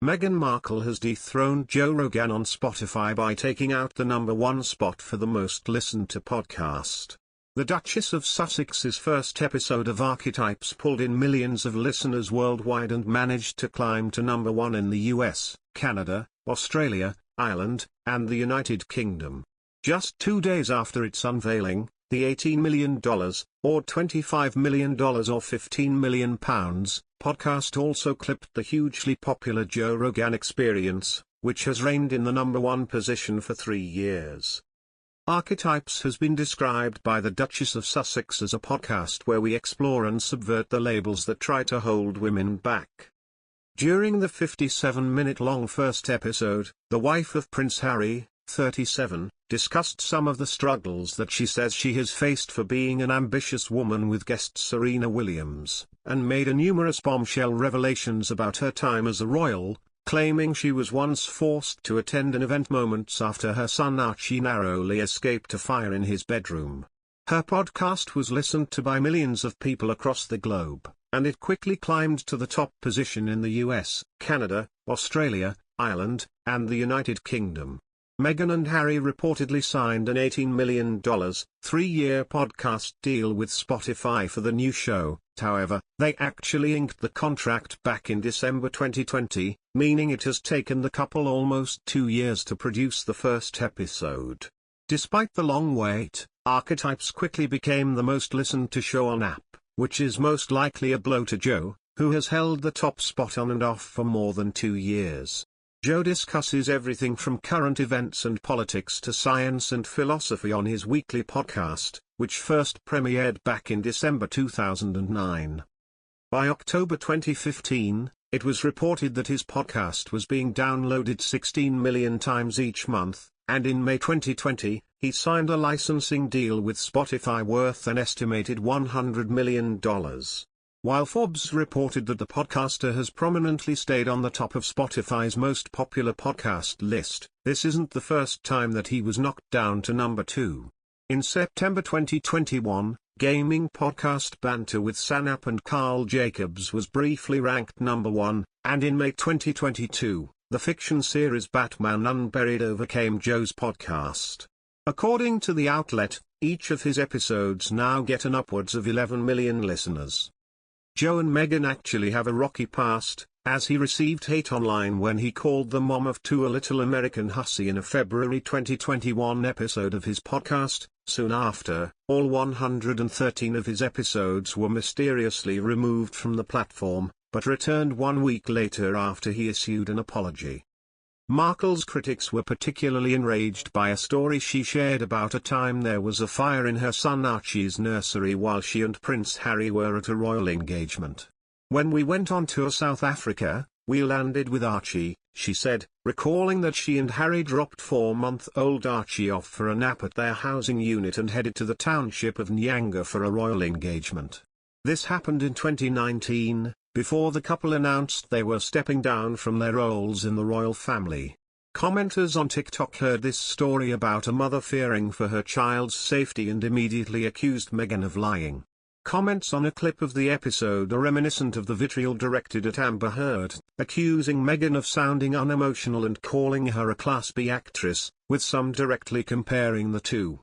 Meghan Markle has dethroned Joe Rogan on Spotify by taking out the #1 spot for the most listened to podcast. The Duchess of Sussex's first episode of Archetypes pulled in millions of listeners worldwide and managed to climb to #1 in the US, Canada, Australia, Ireland, and the United Kingdom. Just 2 days after its unveiling, the $18 million, or $25 million or £15 million, podcast also clipped the hugely popular Joe Rogan Experience, which has reigned in the #1 position for 3 years. Archetypes has been described by the Duchess of Sussex as a podcast where we explore and subvert the labels that try to hold women back. During the 57-minute-long first episode, the wife of Prince Harry, 37, discussed some of the struggles that she says she has faced for being an ambitious woman with guest Serena Williams, and made numerous bombshell revelations about her time as a royal, claiming she was once forced to attend an event moments after her son Archie narrowly escaped a fire in his bedroom. Her podcast was listened to by millions of people across the globe, and it quickly climbed to the top position in the US, Canada, Australia, Ireland, and the United Kingdom. Meghan and Harry reportedly signed an $18 million, 3-year podcast deal with Spotify for the new show. However, they actually inked the contract back in December 2020, meaning it has taken the couple almost 2 years to produce the first episode. Despite the long wait, Archetypes quickly became the most listened to show on app, which is most likely a blow to Joe, who has held the top spot on and off for more than 2 years. Joe discusses everything from current events and politics to science and philosophy on his weekly podcast, which first premiered back in December 2009. By October 2015, it was reported that his podcast was being downloaded 16 million times each month, and in May 2020, he signed a licensing deal with Spotify worth an estimated $100 million. While Forbes reported that the podcaster has prominently stayed on the top of Spotify's most popular podcast list, this isn't the first time that he was knocked down to #2. In September 2021, gaming podcast Banter with Sanap and Carl Jacobs was briefly ranked #1, and in May 2022, the fiction series Batman Unburied overcame Joe's podcast. According to the outlet, each of his episodes now get an upwards of 11 million listeners. Joe and Meghan actually have a rocky past, as he received hate online when he called the mom of 2 a little American hussy in a February 2021 episode of his podcast. Soon after, all 113 of his episodes were mysteriously removed from the platform, but returned 1 week later after he issued an apology. Markle's critics were particularly enraged by a story she shared about a time there was a fire in her son Archie's nursery while she and Prince Harry were at a royal engagement. "When we went on tour South Africa, we landed with Archie," she said, recalling that she and Harry dropped 4-month-old Archie off for a nap at their housing unit and headed to the township of Nyanga for a royal engagement. This happened in 2019. Before the couple announced they were stepping down from their roles in the royal family. Commenters on TikTok heard this story about a mother fearing for her child's safety and immediately accused Meghan of lying. Comments on a clip of the episode are reminiscent of the vitriol directed at Amber Heard, accusing Meghan of sounding unemotional and calling her a Class B actress, with some directly comparing the two.